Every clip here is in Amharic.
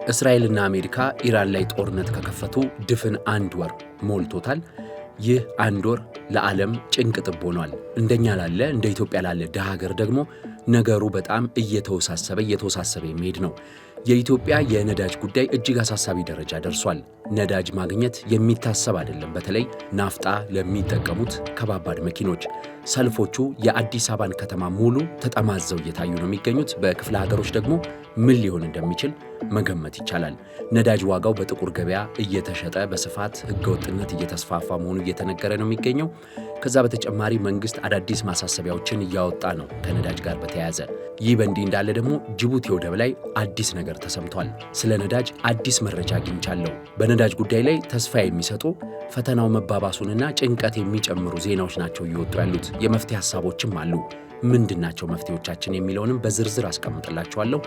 እስራኤልና አሜሪካ ኢራን ላይ ጦርነት ከከፈቱ ድፍን አንድ ወር ሞልቶታል። ይህ አንድ ወር ለዓለም ጭንቅ ጥብ ሆኗል። እንደኛ ላለ እንደ ኢትዮጵያ ላለ ድሃ ሀገር ደግሞ ነገሩ በጣም እየተወሳሰበ የሚሄድ ነው። የኢትዮጵያ የነዳጅ ጉዳይ እጅግ አሳሳቢ ደረጃ ደርሷል። ነዳጅ ማግኘት የሚታሰብ አይደለም። በተለይ ናፍጣ ለሚጠቀሙት ከባባድ መኪኖች ሰልፎቹ የአዲስ አበባን ከተማ ሙሉ ተጠማዘው እየታዩ ነው የሚገኙት። በክፍለ ሀገሮች ደግሞ ምን ሊሆን እንደሚችል መገመት ይቻላል። ነዳጅ ዋጋው በጥቁር ገበያ እየተሸጠ በስፋት ህገወጥነት እየተስፋፋ መሆኑ እየተነገረ ነው የሚገኘው። ከዛ በተጨማሪ መንግስት አዳዲስ ማሳሰቢያዎችን እያወጣ ነው ከነዳጅ ጋር በተያያዘ። ይህ በእንዲህ እንዳለ ደግሞ ጅቡቲ ወደብ ላይ አዲስ ነገር ተሰምቷል። ስለ ነዳጅ አዲስ መረጃ አግኝቻለሁ። በነዳጅ ጉዳይ ላይ ተስፋ የሚሰጡ ፈተናው መባባሱንና ጭንቀት የሚጨምሩ ዜናዎች ናቸው እየወጡ ያሉት። የመፍትሄ ሀሳቦችም አሉ። ምንድናቸው መፍትሄዎቻችን የሚለውንም በዝርዝር አስቀምጥላችኋለሁ።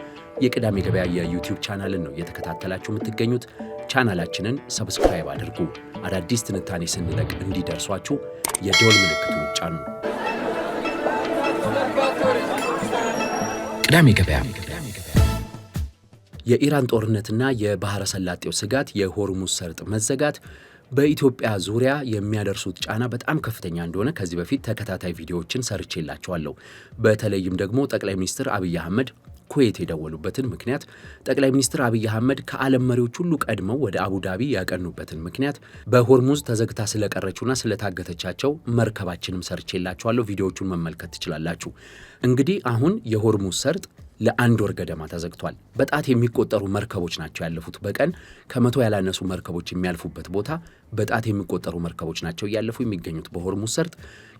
የቅዳሜ ገበያ የዩቲዩብ ቻናልን ነው እየተከታተላችሁ የምትገኙት። ቻናላችንን ሰብስክራይብ አድርጉ። አዳዲስ ትንታኔ ስንለቅ እንዲደርሷችሁ የደወል ምልክቱን ይጫኑ። ቅዳሜ ገበያ። የኢራን ጦርነትና የባህረ ሰላጤው ስጋት፣ የሆርሙዝ ሰርጥ መዘጋት በኢትዮጵያ ዙሪያ የሚያደርሱት ጫና በጣም ከፍተኛ እንደሆነ ከዚህ በፊት ተከታታይ ቪዲዮዎችን ሰርቼላችኋለሁ። በተለይም ደግሞ ጠቅላይ ሚኒስትር አብይ አህመድ ኩዌት የደወሉበትን ምክንያት፣ ጠቅላይ ሚኒስትር አብይ አህመድ ከዓለም መሪዎች ሁሉ ቀድመው ወደ አቡዳቢ ያቀኑበትን ምክንያት፣ በሆርሙዝ ተዘግታ ስለቀረችውና ስለታገተቻቸው መርከባችንም ሰርቼላችኋለሁ። ቪዲዮዎቹን መመልከት ትችላላችሁ። እንግዲህ አሁን የሆርሙዝ ሰርጥ ለአንድ ወር ገደማ ተዘግቷል። በጣት የሚቆጠሩ መርከቦች ናቸው ያለፉት። በቀን ከ100 ያላነሱ መርከቦች የሚያልፉበት ቦታ በጣት የሚቆጠሩ መርከቦች ናቸው እያለፉ የሚገኙት በሆርሙዝ ሰርጥ።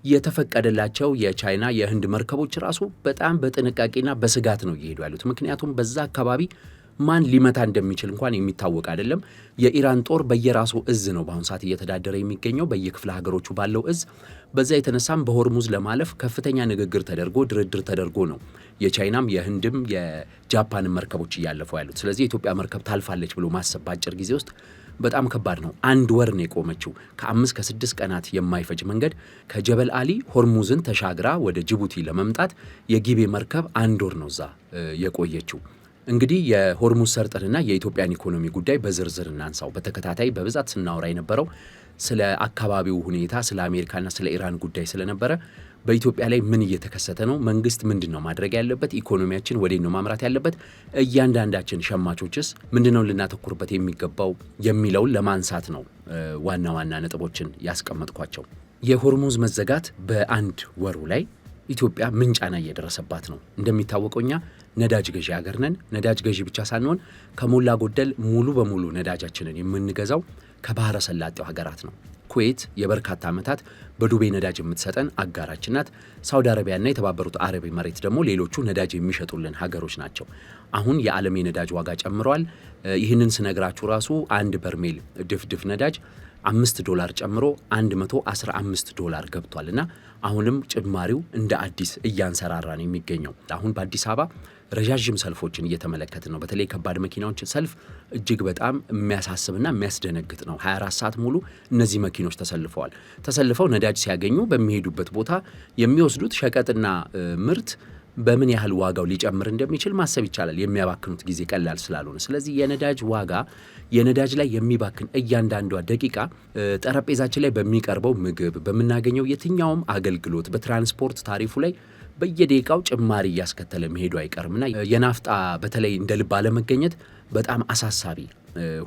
የተፈቀደላቸው የቻይና የህንድ መርከቦች ራሱ በጣም በጥንቃቄና በስጋት ነው እየሄዱ ያሉት። ምክንያቱም በዛ አካባቢ ማን ሊመታ እንደሚችል እንኳን የሚታወቅ አይደለም። የኢራን ጦር በየራሱ እዝ ነው በአሁኑ ሰዓት እየተዳደረ የሚገኘው፣ በየክፍለ ሀገሮቹ ባለው እዝ። በዛ የተነሳም በሆርሙዝ ለማለፍ ከፍተኛ ንግግር ተደርጎ ድርድር ተደርጎ ነው የቻይናም የህንድም የጃፓንም መርከቦች እያለፉ ያሉት። ስለዚህ የኢትዮጵያ መርከብ ታልፋለች ብሎ ማሰብ በአጭር ጊዜ ውስጥ በጣም ከባድ ነው። አንድ ወር ነው የቆመችው። ከ5 ከ6 ቀናት የማይፈጅ መንገድ ከጀበል አሊ ሆርሙዝን ተሻግራ ወደ ጅቡቲ ለመምጣት የጊቤ መርከብ አንድ ወር ነው እዛ የቆየችው። እንግዲህ የሆርሙዝ ሰርጥንና የኢትዮጵያን ኢኮኖሚ ጉዳይ በዝርዝር እናንሳው። በተከታታይ በብዛት ስናወራ የነበረው ስለ አካባቢው ሁኔታ፣ ስለ አሜሪካና ስለ ኢራን ጉዳይ ስለነበረ በኢትዮጵያ ላይ ምን እየተከሰተ ነው፣ መንግስት ምንድን ነው ማድረግ ያለበት፣ ኢኮኖሚያችን ወዴት ነው ማምራት ያለበት፣ እያንዳንዳችን ሸማቾችስ ምንድን ነው ልናተኩርበት የሚገባው የሚለውን ለማንሳት ነው ዋና ዋና ነጥቦችን ያስቀመጥኳቸው። የሆርሙዝ መዘጋት በአንድ ወሩ ላይ ኢትዮጵያ ምን ጫና እየደረሰባት ነው? እንደሚታወቀው እኛ ነዳጅ ገዢ ሀገር ነን። ነዳጅ ገዢ ብቻ ሳንሆን ከሞላ ጎደል ሙሉ በሙሉ ነዳጃችንን የምንገዛው ከባህረ ሰላጤው ሀገራት ነው። ኩዌት የበርካታ ዓመታት በዱቤ ነዳጅ የምትሰጠን አጋራችን ናት። ሳውዲ አረቢያና የተባበሩት አረብ ኤሚሬት ደግሞ ሌሎቹ ነዳጅ የሚሸጡልን ሀገሮች ናቸው። አሁን የዓለም የነዳጅ ዋጋ ጨምረዋል። ይህንን ስነግራችሁ ራሱ አንድ በርሜል ድፍድፍ ነዳጅ $5 ጨምሮ $115 ገብቷል። እና አሁንም ጭማሪው እንደ አዲስ እያንሰራራ ነው የሚገኘው። አሁን በአዲስ አበባ ረዣዥም ሰልፎችን እየተመለከትን ነው። በተለይ ከባድ መኪናዎች ሰልፍ እጅግ በጣም የሚያሳስብና የሚያስደነግጥ ነው። 24 ሰዓት ሙሉ እነዚህ መኪኖች ተሰልፈው ነዳጅ ሲያገኙ በሚሄዱበት ቦታ የሚወስዱት ሸቀጥና ምርት በምን ያህል ዋጋው ሊጨምር እንደሚችል ማሰብ ይቻላል። የሚያባክኑት ጊዜ ቀላል ስላልሆነ፣ ስለዚህ የነዳጅ ዋጋ የነዳጅ ላይ የሚባክን እያንዳንዷ ደቂቃ ጠረጴዛችን ላይ በሚቀርበው ምግብ፣ በምናገኘው የትኛውም አገልግሎት፣ በትራንስፖርት ታሪፉ ላይ በየደቂቃው ጭማሪ እያስከተለ መሄዱ አይቀርምና የናፍጣ በተለይ እንደ ልብ አለመገኘት በጣም አሳሳቢ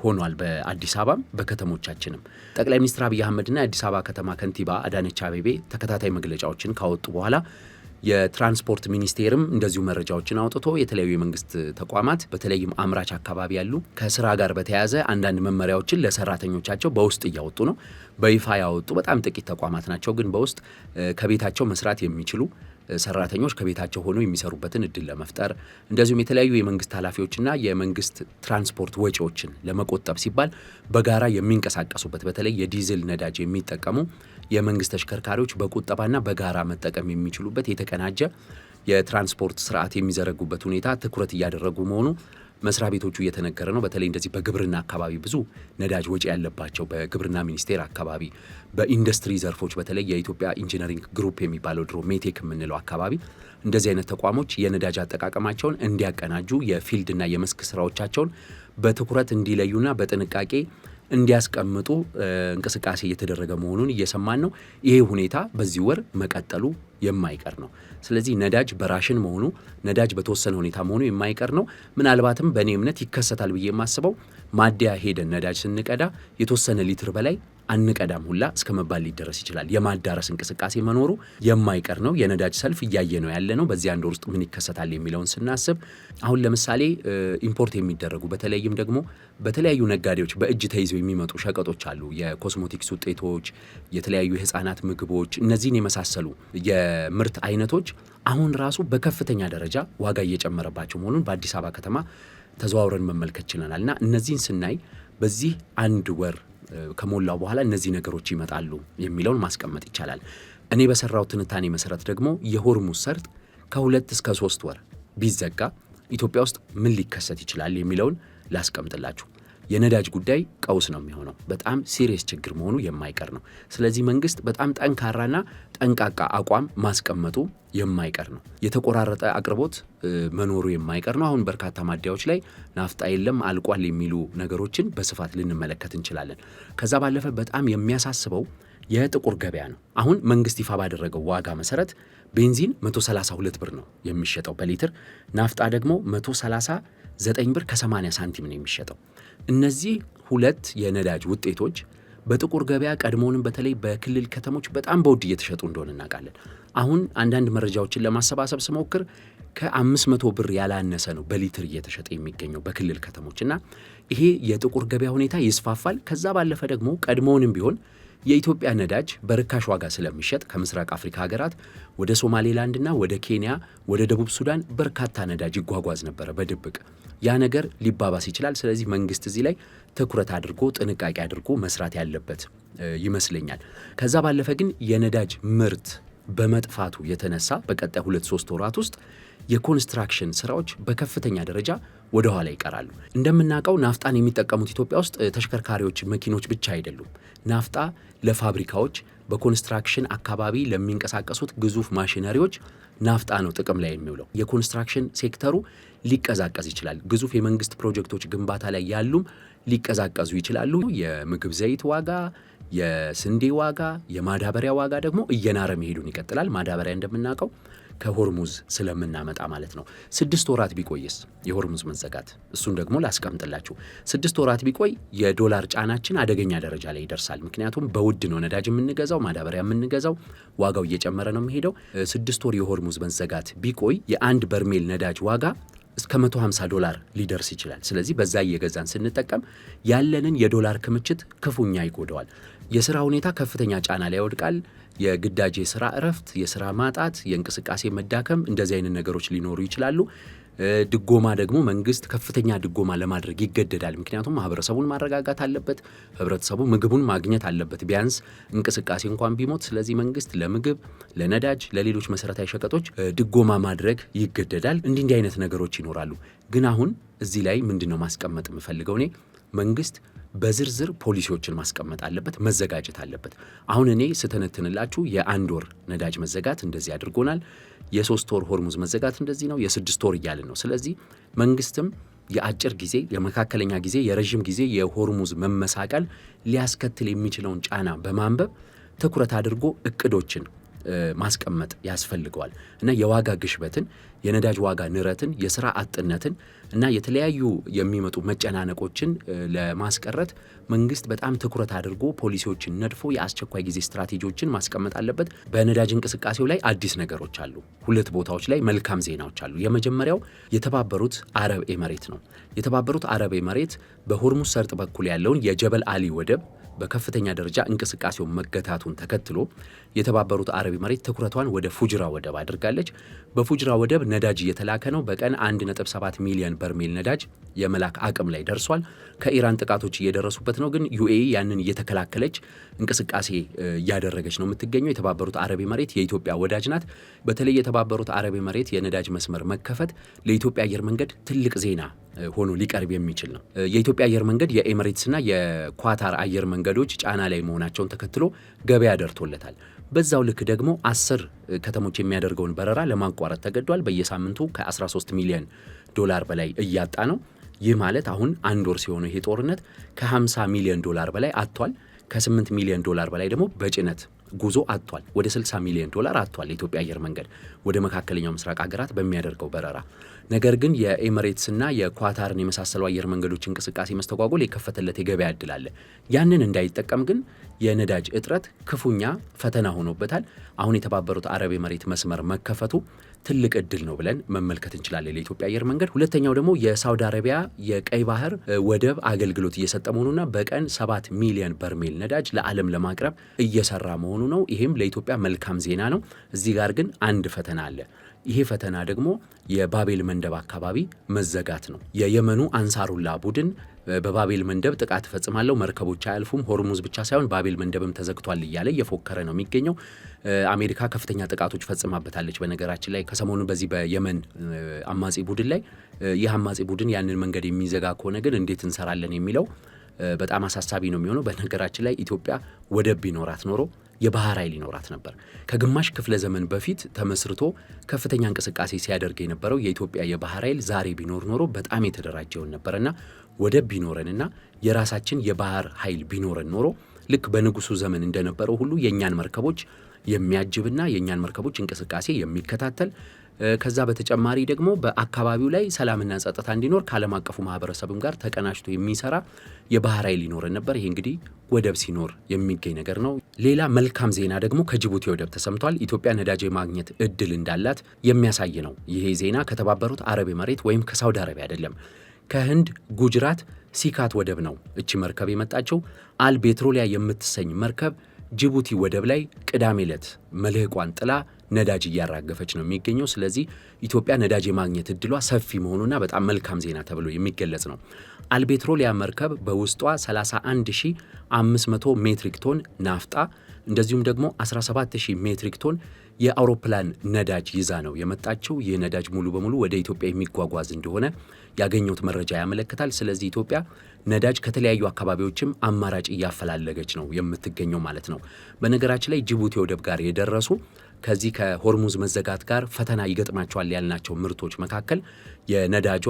ሆኗል። በአዲስ አበባም በከተሞቻችንም ጠቅላይ ሚኒስትር አብይ አህመድና የአዲስ አበባ ከተማ ከንቲባ አዳነች አቤቤ ተከታታይ መግለጫዎችን ካወጡ በኋላ የትራንስፖርት ሚኒስቴርም እንደዚሁ መረጃዎችን አውጥቶ የተለያዩ የመንግስት ተቋማት በተለይም አምራች አካባቢ ያሉ ከስራ ጋር በተያያዘ አንዳንድ መመሪያዎችን ለሰራተኞቻቸው በውስጥ እያወጡ ነው። በይፋ ያወጡ በጣም ጥቂት ተቋማት ናቸው፣ ግን በውስጥ ከቤታቸው መስራት የሚችሉ ሰራተኞች ከቤታቸው ሆነው የሚሰሩበትን እድል ለመፍጠር እንደዚሁም የተለያዩ የመንግስት ኃላፊዎችና የመንግስት ትራንስፖርት ወጪዎችን ለመቆጠብ ሲባል በጋራ የሚንቀሳቀሱበት በተለይ የዲዝል ነዳጅ የሚጠቀሙ የመንግስት ተሽከርካሪዎች በቁጠባና በጋራ መጠቀም የሚችሉበት የተቀናጀ የትራንስፖርት ስርዓት የሚዘረጉበት ሁኔታ ትኩረት እያደረጉ መሆኑ መስሪያ ቤቶቹ እየተነገረ ነው። በተለይ እንደዚህ በግብርና አካባቢ ብዙ ነዳጅ ወጪ ያለባቸው በግብርና ሚኒስቴር አካባቢ፣ በኢንዱስትሪ ዘርፎች በተለይ የኢትዮጵያ ኢንጂነሪንግ ግሩፕ የሚባለው ድሮ ሜቴክ የምንለው አካባቢ እንደዚህ አይነት ተቋሞች የነዳጅ አጠቃቀማቸውን እንዲያቀናጁ የፊልድና የመስክ ስራዎቻቸውን በትኩረት እንዲለዩና በጥንቃቄ እንዲያስቀምጡ እንቅስቃሴ እየተደረገ መሆኑን እየሰማን ነው። ይሄ ሁኔታ በዚህ ወር መቀጠሉ የማይቀር ነው። ስለዚህ ነዳጅ በራሽን መሆኑ ነዳጅ በተወሰነ ሁኔታ መሆኑ የማይቀር ነው። ምናልባትም በእኔ እምነት ይከሰታል ብዬ የማስበው ማደያ ሄደን ነዳጅ ስንቀዳ የተወሰነ ሊትር በላይ አንቀዳም ሁላ እስከ መባል ሊደረስ ይችላል። የማዳረስ እንቅስቃሴ መኖሩ የማይቀር ነው። የነዳጅ ሰልፍ እያየ ነው ያለ ነው። በዚህ አንድ ወር ውስጥ ምን ይከሰታል የሚለውን ስናስብ አሁን ለምሳሌ ኢምፖርት የሚደረጉ በተለይም ደግሞ በተለያዩ ነጋዴዎች በእጅ ተይዘው የሚመጡ ሸቀጦች አሉ። የኮስሞቲክስ ውጤቶች፣ የተለያዩ የህፃናት ምግቦች፣ እነዚህን የመሳሰሉ የምርት አይነቶች አሁን ራሱ በከፍተኛ ደረጃ ዋጋ እየጨመረባቸው መሆኑን በአዲስ አበባ ከተማ ተዘዋውረን መመልከት ችለናል። እና እነዚህን ስናይ በዚህ አንድ ወር ከሞላው በኋላ እነዚህ ነገሮች ይመጣሉ የሚለውን ማስቀመጥ ይቻላል። እኔ በሰራው ትንታኔ መሰረት ደግሞ የሆርሙዝ ሰርጥ ከ2 እስከ 3 ወር ቢዘጋ ኢትዮጵያ ውስጥ ምን ሊከሰት ይችላል የሚለውን ላስቀምጥላችሁ። የነዳጅ ጉዳይ ቀውስ ነው የሚሆነው። በጣም ሲሪየስ ችግር መሆኑ የማይቀር ነው። ስለዚህ መንግስት በጣም ጠንካራና ጠንቃቃ አቋም ማስቀመጡ የማይቀር ነው። የተቆራረጠ አቅርቦት መኖሩ የማይቀር ነው። አሁን በርካታ ማደያዎች ላይ ናፍጣ የለም አልቋል የሚሉ ነገሮችን በስፋት ልንመለከት እንችላለን። ከዛ ባለፈ በጣም የሚያሳስበው የጥቁር ገበያ ነው። አሁን መንግስት ይፋ ባደረገው ዋጋ መሰረት ቤንዚን 132 ብር ነው የሚሸጠው በሊትር፣ ናፍጣ ደግሞ 139 ብር ከ80 ሳንቲም ነው የሚሸጠው። እነዚህ ሁለት የነዳጅ ውጤቶች በጥቁር ገበያ ቀድሞውንም በተለይ በክልል ከተሞች በጣም በውድ እየተሸጡ እንደሆነ እናውቃለን። አሁን አንዳንድ መረጃዎችን ለማሰባሰብ ስሞክር ከ500 ብር ያላነሰ ነው በሊትር እየተሸጠ የሚገኘው በክልል ከተሞች እና ይሄ የጥቁር ገበያ ሁኔታ ይስፋፋል። ከዛ ባለፈ ደግሞ ቀድሞውንም ቢሆን የኢትዮጵያ ነዳጅ በርካሽ ዋጋ ስለሚሸጥ ከምስራቅ አፍሪካ ሀገራት ወደ ሶማሌላንድና ወደ ኬንያ፣ ወደ ደቡብ ሱዳን በርካታ ነዳጅ ይጓጓዝ ነበረ በድብቅ። ያ ነገር ሊባባስ ይችላል። ስለዚህ መንግስት እዚህ ላይ ትኩረት አድርጎ ጥንቃቄ አድርጎ መስራት ያለበት ይመስለኛል። ከዛ ባለፈ ግን የነዳጅ ምርት በመጥፋቱ የተነሳ በቀጣይ 2-3 ወራት ውስጥ የኮንስትራክሽን ስራዎች በከፍተኛ ደረጃ ወደ ኋላ ይቀራሉ። እንደምናውቀው ናፍጣን የሚጠቀሙት ኢትዮጵያ ውስጥ ተሽከርካሪዎች፣ መኪኖች ብቻ አይደሉም። ናፍጣ ለፋብሪካዎች፣ በኮንስትራክሽን አካባቢ ለሚንቀሳቀሱት ግዙፍ ማሽነሪዎች ናፍጣ ነው ጥቅም ላይ የሚውለው። የኮንስትራክሽን ሴክተሩ ሊቀዛቀዝ ይችላል። ግዙፍ የመንግስት ፕሮጀክቶች ግንባታ ላይ ያሉም ሊቀዛቀዙ ይችላሉ። የምግብ ዘይት ዋጋ፣ የስንዴ ዋጋ፣ የማዳበሪያ ዋጋ ደግሞ እየናረ መሄዱን ይቀጥላል። ማዳበሪያ እንደምናውቀው ከሆርሙዝ ስለምናመጣ ማለት ነው። 6 ወራት ቢቆይስ የሆርሙዝ መዘጋት? እሱን ደግሞ ላስቀምጥላችሁ። 6 ወራት ቢቆይ የዶላር ጫናችን አደገኛ ደረጃ ላይ ይደርሳል። ምክንያቱም በውድ ነው ነዳጅ የምንገዛው፣ ማዳበሪያ የምንገዛው፣ ዋጋው እየጨመረ ነው የሚሄደው። 6 ወር የሆርሙዝ መዘጋት ቢቆይ የአንድ በርሜል ነዳጅ ዋጋ እስከ $150 ሊደርስ ይችላል። ስለዚህ በዛ እየገዛን ስንጠቀም ያለንን የዶላር ክምችት ክፉኛ ይጎደዋል። የስራ ሁኔታ ከፍተኛ ጫና ላይ ያወድቃል። የግዳጅ የስራ እረፍት፣ የስራ ማጣት፣ የእንቅስቃሴ መዳከም፣ እንደዚህ አይነት ነገሮች ሊኖሩ ይችላሉ። ድጎማ ደግሞ መንግስት ከፍተኛ ድጎማ ለማድረግ ይገደዳል። ምክንያቱም ማህበረሰቡን ማረጋጋት አለበት። ህብረተሰቡ ምግቡን ማግኘት አለበት ቢያንስ እንቅስቃሴ እንኳን ቢሞት። ስለዚህ መንግስት ለምግብ፣ ለነዳጅ፣ ለሌሎች መሰረታዊ ሸቀጦች ድጎማ ማድረግ ይገደዳል። እንዲህ አይነት ነገሮች ይኖራሉ። ግን አሁን እዚህ ላይ ምንድነው ማስቀመጥ የምፈልገው እኔ መንግስት በዝርዝር ፖሊሲዎችን ማስቀመጥ አለበት፣ መዘጋጀት አለበት። አሁን እኔ ስተነትንላችሁ የ1 ወር ነዳጅ መዘጋት እንደዚህ አድርጎናል፣ የ3 ወር ሆርሙዝ መዘጋት እንደዚህ ነው፣ የ6 ወር እያልን ነው። ስለዚህ መንግስትም የአጭር ጊዜ፣ የመካከለኛ ጊዜ፣ የረዥም ጊዜ የሆርሙዝ መመሳቀል ሊያስከትል የሚችለውን ጫና በማንበብ ትኩረት አድርጎ እቅዶችን ማስቀመጥ ያስፈልገዋል እና የዋጋ ግሽበትን፣ የነዳጅ ዋጋ ንረትን፣ የስራ አጥነትን እና የተለያዩ የሚመጡ መጨናነቆችን ለማስቀረት መንግስት በጣም ትኩረት አድርጎ ፖሊሲዎችን ነድፎ የአስቸኳይ ጊዜ ስትራቴጂዎችን ማስቀመጥ አለበት። በነዳጅ እንቅስቃሴው ላይ አዲስ ነገሮች አሉ። 2 ቦታዎች ላይ መልካም ዜናዎች አሉ። የመጀመሪያው የተባበሩት አረብ ኤመሬት ነው። የተባበሩት አረብ ኤመሬት በሆርሙዝ ሰርጥ በኩል ያለውን የጀበል አሊ ወደብ በከፍተኛ ደረጃ እንቅስቃሴው መገታቱን ተከትሎ የተባበሩት አረብ ኤመሬት ትኩረቷን ወደ ፉጅራ ወደብ አድርጋለች። በፉጅራ ወደብ ነዳጅ እየተላከ ነው። በቀን 1.7 ሚሊዮን በርሜል ነዳጅ የመላክ አቅም ላይ ደርሷል። ከኢራን ጥቃቶች እየደረሱበት ነው። ግን ዩኤኢ ያንን እየተከላከለች እንቅስቃሴ እያደረገች ነው የምትገኘው። የተባበሩት አረብ ኤመሬት የኢትዮጵያ ወዳጅ ናት። በተለይ የተባበሩት አረብ ኤመሬት የነዳጅ መስመር መከፈት ለኢትዮጵያ አየር መንገድ ትልቅ ዜና ሆኖ ሊቀርብ የሚችል ነው። የኢትዮጵያ አየር መንገድ የኤመሬትስና የኳታር አየር መንገዶች ጫና ላይ መሆናቸውን ተከትሎ ገበያ ደርቶለታል። በዛው ልክ ደግሞ 10 ከተሞች የሚያደርገውን በረራ ለማቋረጥ ተገዷል። በየሳምንቱ ከ$13 ሚሊዮን በላይ እያጣ ነው። ይህ ማለት አሁን አንድ ወር ሲሆነው ይሄ ጦርነት ከ50 ሚሊዮን ዶላር በላይ አጥቷል። ከ8 ሚሊዮን ዶላር በላይ ደግሞ በጭነት ጉዞ አጥቷል። ወደ 60 ሚሊዮን ዶላር አጥቷል የኢትዮጵያ አየር መንገድ ወደ መካከለኛው ምስራቅ ሀገራት በሚያደርገው በረራ። ነገር ግን የኤሚሬትስና የኳታርን የመሳሰሉ አየር መንገዶች እንቅስቃሴ መስተጓጎል የከፈተለት የገበያ እድል አለ። ያንን እንዳይጠቀም ግን የነዳጅ እጥረት ክፉኛ ፈተና ሆኖበታል። አሁን የተባበሩት አረብ ኤሚሬት መስመር መከፈቱ ትልቅ እድል ነው ብለን መመልከት እንችላለን ለኢትዮጵያ አየር መንገድ። ሁለተኛው ደግሞ የሳውዲ አረቢያ የቀይ ባህር ወደብ አገልግሎት እየሰጠ መሆኑና በቀን 7 ሚሊዮን በርሜል ነዳጅ ለዓለም ለማቅረብ እየሰራ መሆኑ ነው። ይሄም ለኢትዮጵያ መልካም ዜና ነው። እዚህ ጋር ግን አንድ ፈተና አለ። ይሄ ፈተና ደግሞ የባቤል መንደብ አካባቢ መዘጋት ነው። የየመኑ አንሳሩላ ቡድን በባቤል መንደብ ጥቃት እፈጽማለሁ፣ መርከቦች አያልፉም፣ ሆርሙዝ ብቻ ሳይሆን ባቤል መንደብም ተዘግቷል እያለ እየፎከረ ነው የሚገኘው። አሜሪካ ከፍተኛ ጥቃቶች ፈጽማበታለች። በነገራችን ላይ ከሰሞኑ በዚህ በየመን አማጺ ቡድን ላይ ይህ አማጺ ቡድን ያንን መንገድ የሚዘጋ ከሆነ ግን እንዴት እንሰራለን የሚለው በጣም አሳሳቢ ነው የሚሆነው። በነገራችን ላይ ኢትዮጵያ ወደብ ቢኖራት ኖሮ የባህር ኃይል ይኖራት ነበር። ከግማሽ ክፍለ ዘመን በፊት ተመስርቶ ከፍተኛ እንቅስቃሴ ሲያደርግ የነበረው የኢትዮጵያ የባህር ኃይል ዛሬ ቢኖር ኖሮ በጣም የተደራጀውን ነበርና ወደብ ቢኖረንና የራሳችን የባህር ኃይል ቢኖረን ኖሮ ልክ በንጉሱ ዘመን እንደነበረው ሁሉ የእኛን መርከቦች የሚያጅብና የእኛን መርከቦች እንቅስቃሴ የሚከታተል ከዛ በተጨማሪ ደግሞ በአካባቢው ላይ ሰላምና ጸጥታ እንዲኖር ከዓለም አቀፉ ማህበረሰብም ጋር ተቀናጅቶ የሚሰራ የባህር ኃይል ይኖረን ነበር። ይሄ እንግዲህ ወደብ ሲኖር የሚገኝ ነገር ነው። ሌላ መልካም ዜና ደግሞ ከጅቡቲ ወደብ ተሰምቷል። ኢትዮጵያ ነዳጅ የማግኘት እድል እንዳላት የሚያሳይ ነው። ይሄ ዜና ከተባበሩት አረብ ኤሚሬት ወይም ከሳውዲ አረቢያ አይደለም፣ ከህንድ ጉጅራት ሲካት ወደብ ነው እቺ መርከብ የመጣችው። አልቤትሮሊያ የምትሰኝ መርከብ ጅቡቲ ወደብ ላይ ቅዳሜ ዕለት መልህቋን ጥላ ነዳጅ እያራገፈች ነው የሚገኘው። ስለዚህ ኢትዮጵያ ነዳጅ የማግኘት እድሏ ሰፊ መሆኑና በጣም መልካም ዜና ተብሎ የሚገለጽ ነው። አልቤትሮሊያ መርከብ በውስጧ 31500 ሜትሪክ ቶን ናፍጣ እንደዚሁም ደግሞ 17000 ሜትሪክ ቶን የአውሮፕላን ነዳጅ ይዛ ነው የመጣችው። ይህ ነዳጅ ሙሉ በሙሉ ወደ ኢትዮጵያ የሚጓጓዝ እንደሆነ ያገኘሁት መረጃ ያመለክታል። ስለዚህ ኢትዮጵያ ነዳጅ ከተለያዩ አካባቢዎችም አማራጭ እያፈላለገች ነው የምትገኘው ማለት ነው። በነገራችን ላይ ጅቡቲ ወደብ ጋር የደረሱ ከዚህ ከሆርሙዝ መዘጋት ጋር ፈተና ይገጥማቸዋል ያልናቸው ምርቶች መካከል የነዳጇ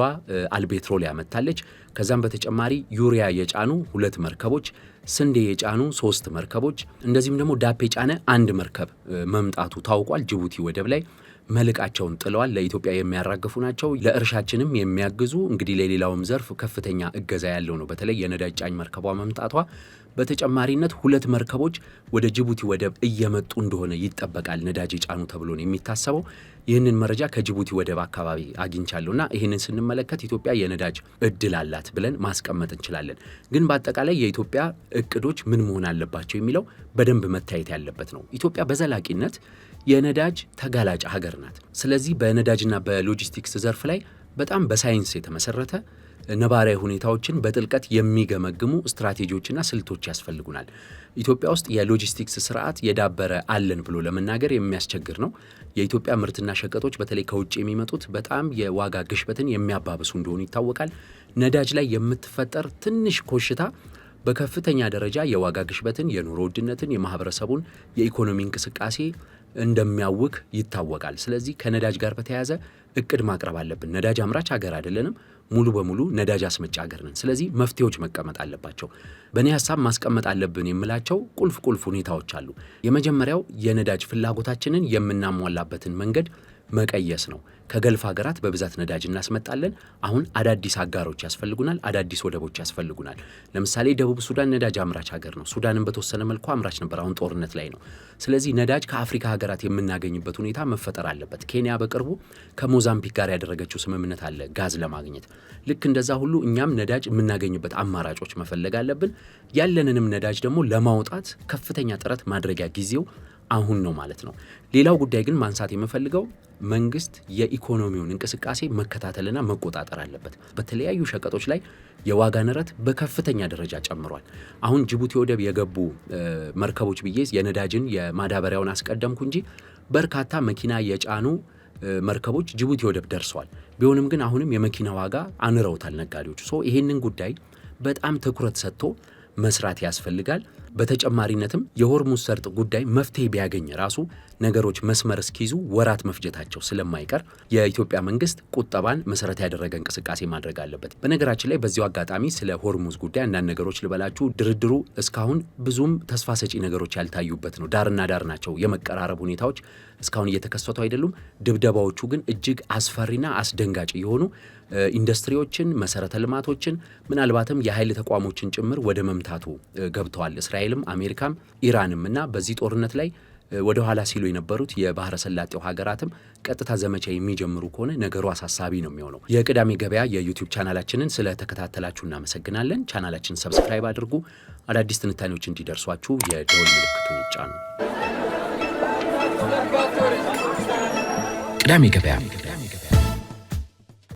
አልቤትሮሊያ መጥታለች። ከዛም በተጨማሪ ዩሪያ የጫኑ 2 መርከቦች፣ ስንዴ የጫኑ 3 መርከቦች እንደዚሁም ደግሞ ዳፕ የጫነ 1 መርከብ መምጣቱ ታውቋል። ጅቡቲ ወደብ ላይ መልቃቸውን ጥለዋል። ለኢትዮጵያ የሚያራግፉ ናቸው። ለእርሻችንም የሚያግዙ እንግዲህ ለሌላውም ዘርፍ ከፍተኛ እገዛ ያለው ነው። በተለይ የነዳጅ ጫኝ መርከቧ መምጣቷ በተጨማሪነት 2 መርከቦች ወደ ጅቡቲ ወደብ እየመጡ እንደሆነ ይጠበቃል። ነዳጅ የጫኑ ተብሎ ነው የሚታሰበው። ይህንን መረጃ ከጅቡቲ ወደብ አካባቢ አግኝቻለሁና ይህንን ስንመለከት ኢትዮጵያ የነዳጅ እድል አላት ብለን ማስቀመጥ እንችላለን። ግን በአጠቃላይ የኢትዮጵያ እቅዶች ምን መሆን አለባቸው የሚለው በደንብ መታየት ያለበት ነው። ኢትዮጵያ በዘላቂነት የነዳጅ ተጋላጭ ሀገር ናት። ስለዚህ በነዳጅና በሎጂስቲክስ ዘርፍ ላይ በጣም በሳይንስ የተመሰረተ ነባራዊ ሁኔታዎችን በጥልቀት የሚገመግሙ ስትራቴጂዎችና ስልቶች ያስፈልጉናል። ኢትዮጵያ ውስጥ የሎጂስቲክስ ስርዓት የዳበረ አለን ብሎ ለመናገር የሚያስቸግር ነው። የኢትዮጵያ ምርትና ሸቀጦች በተለይ ከውጭ የሚመጡት በጣም የዋጋ ግሽበትን የሚያባብሱ እንደሆኑ ይታወቃል። ነዳጅ ላይ የምትፈጠር ትንሽ ኮሽታ በከፍተኛ ደረጃ የዋጋ ግሽበትን፣ የኑሮ ውድነትን፣ የማህበረሰቡን የኢኮኖሚ እንቅስቃሴ እንደሚያውክ ይታወቃል። ስለዚህ ከነዳጅ ጋር በተያያዘ እቅድ ማቅረብ አለብን። ነዳጅ አምራች ሀገር አይደለንም፣ ሙሉ በሙሉ ነዳጅ አስመጪ ሀገር ነን። ስለዚህ መፍትሄዎች መቀመጥ አለባቸው። በእኔ ሀሳብ ማስቀመጥ አለብን የምላቸው ቁልፍ ሁኔታዎች አሉ። የመጀመሪያው የነዳጅ ፍላጎታችንን የምናሟላበትን መንገድ መቀየስ ነው። ከገልፍ ሀገራት በብዛት ነዳጅ እናስመጣለን። አሁን አዳዲስ አጋሮች ያስፈልጉናል፣ አዳዲስ ወደቦች ያስፈልጉናል። ለምሳሌ ደቡብ ሱዳን ነዳጅ አምራች ሀገር ነው። ሱዳንን በተወሰነ መልኩ አምራች ነበር፣ አሁን ጦርነት ላይ ነው። ስለዚህ ነዳጅ ከአፍሪካ ሀገራት የምናገኝበት ሁኔታ መፈጠር አለበት። ኬንያ በቅርቡ ከሞዛምቢክ ጋር ያደረገችው ስምምነት አለ ጋዝ ለማግኘት። ልክ እንደዛ ሁሉ እኛም ነዳጅ የምናገኝበት አማራጮች መፈለግ አለብን። ያለንንም ነዳጅ ደግሞ ለማውጣት ከፍተኛ ጥረት ማድረጊያ ጊዜው አሁን ነው ማለት ነው። ሌላው ጉዳይ ግን ማንሳት የምፈልገው መንግስት የኢኮኖሚውን እንቅስቃሴ መከታተልና መቆጣጠር አለበት። በተለያዩ ሸቀጦች ላይ የዋጋ ንረት በከፍተኛ ደረጃ ጨምሯል። አሁን ጅቡቲ ወደብ የገቡ መርከቦች ብዬ የነዳጅን የማዳበሪያውን አስቀደምኩ እንጂ በርካታ መኪና የጫኑ መርከቦች ጅቡቲ ወደብ ደርሰዋል። ቢሆንም ግን አሁንም የመኪና ዋጋ አንረውታል ነጋዴዎቹ። ይሄንን ጉዳይ በጣም ትኩረት ሰጥቶ መስራት ያስፈልጋል። በተጨማሪነትም የሆርሙዝ ሰርጥ ጉዳይ መፍትሄ ቢያገኝ ራሱ ነገሮች መስመር እስኪይዙ ወራት መፍጀታቸው ስለማይቀር የኢትዮጵያ መንግስት ቁጠባን መሰረት ያደረገ እንቅስቃሴ ማድረግ አለበት። በነገራችን ላይ በዚሁ አጋጣሚ ስለ ሆርሙዝ ጉዳይ አንዳንድ ነገሮች ልበላችሁ። ድርድሩ እስካሁን ብዙም ተስፋ ሰጪ ነገሮች ያልታዩበት ነው። ዳርና ዳር ናቸው። የመቀራረብ ሁኔታዎች እስካሁን እየተከሰቱ አይደሉም። ድብደባዎቹ ግን እጅግ አስፈሪና አስደንጋጭ የሆኑ ኢንዱስትሪዎችን፣ መሰረተ ልማቶችን፣ ምናልባትም የኃይል ተቋሞችን ጭምር ወደ መምታቱ ገብተዋል። እስራኤልም አሜሪካም ኢራንም እና በዚህ ጦርነት ላይ ወደ ኋላ ሲሉ የነበሩት የባህረ ሰላጤው ሀገራትም ቀጥታ ዘመቻ የሚጀምሩ ከሆነ ነገሩ አሳሳቢ ነው የሚሆነው። የቅዳሜ ገበያ የዩቲዩብ ቻናላችንን ስለተከታተላችሁ እናመሰግናለን። ቻናላችንን ሰብስክራይብ አድርጉ። አዳዲስ ትንታኔዎች እንዲደርሷችሁ የደወል ምልክቱን ይጫኑ። ቅዳሜ ገበያ